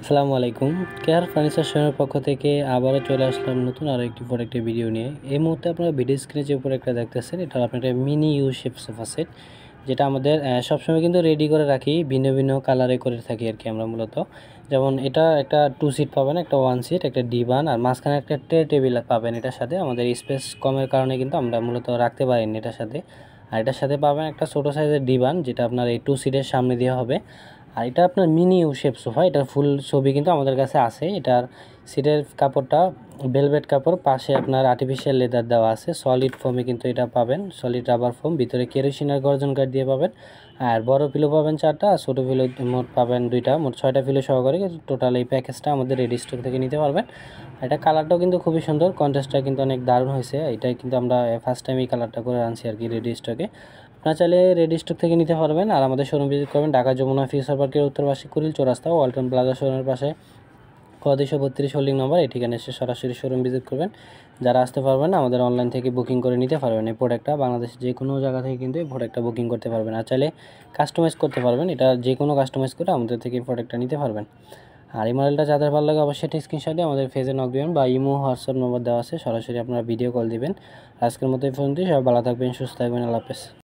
আসসালামু আলাইকুম। Care furniture শোরুমের পক্ষ থেকে আবারও চলে আসলাম নতুন আরও একটি প্রোডাক্টের ভিডিও নিয়ে। এই মুহূর্তে আপনারা ভিডিও স্ক্রিনে যে প্রোডাক্টটা দেখতেছেন, এটা আপনার একটা mini you shape sofa set, যেটা আমাদের সবসময় কিন্তু রেডি করে রাখি, ভিন্ন ভিন্ন কালারে করে থাকি আর কি আমরা মূলত। যেমন এটা একটা 2 সিট পাবেন, একটা 1 সিট, একটা ডিভান, আর মাঝখানে একটা ট্রে টেবিল পাবেন। এটার সাথে আমাদের স্পেস কমের কারণে কিন্তু আমরা মূলত রাখতে পারিনি এটার সাথে। আর এটার সাথে পাবেন একটা ছোটো সাইজের ডিভান, যেটা আপনার এই 2 সিটের সামনে দেওয়া হবে। আর এটা আপনার মিনি ইউ শেপ সোফা, এটার ফুল ছবি কিন্তু আমাদের কাছে আছে। এটার সিটের কাপড়টা ভেলভেট কাপড়, পাশে আপনার আর্টিফিশিয়াল লেদার দেওয়া আছে, সলিড ফোমে কিন্তু এটা পাবেন, সলিড রাবার ফোম, ভিতরে কেরোসিনের গর্জন কাঠ দিয়ে পাবেন। আর বড় পিলো পাবেন 4টা, আর ছোটো পিলো মোট পাবেন 2টা, মোট 6টা পিলো সহকারে টোটাল এই প্যাকেজটা আমাদের রেডি স্টক থেকে নিতে পারবেন। এটা কালারটাও কিন্তু খুবই সুন্দর, কন্ট্রাস্টটা কিন্তু অনেক দারুণ হয়েছে। এটাই কিন্তু আমরা ফার্স্ট টাইম এই কালারটা করে আনছি আর কি রেডি স্টকে। আপনারা চাইলে রেডি স্টক থেকে নিতে পারবেন। আর আমাদের শোরুম ভিজিট করবেন ঢাকা যমুনা ফিউচার পার্কের উত্তর পাশে কুড়িল চৌরাস্তা, ওয়ালটন প্লাজা শোরুমের পাশে ক 232 হোল্ডিং নম্বর। এই ঠিকানা এসে সরাসরি শোরুম ভিজিট করবেন। যারা আসতে পারবেন না, আমাদের অনলাইন থেকে বুকিং করে নিতে পারবেন। এই প্রোডাক্টটা বাংলাদেশের যে কোনো জায়গা থেকে কিন্তু এই প্রোডাক্টটা বুকিং করতে পারবেন। আর চাইলে কাস্টমাইজ করতে পারবেন, এটা যে কোনো কাস্টমাইজ করে আমাদের থেকে এই প্রোডাক্টটা নিতে পারবেন। আর এই মডেলটা যাদের ভালো লাগে অবশ্যই একটা স্ক্রিনশট দিয়ে আমাদের ফেজে নক দিবেন, বা ইমো হোয়াটসঅ্যাপ নম্বর দেওয়া আছে, সরাসরি আপনারা ভিডিও কল দিবেন। আজকের মতো এই পর্যন্তই। সবাই ভালো থাকবেন, সুস্থ থাকবেন, আল্লাহ হাফেজ।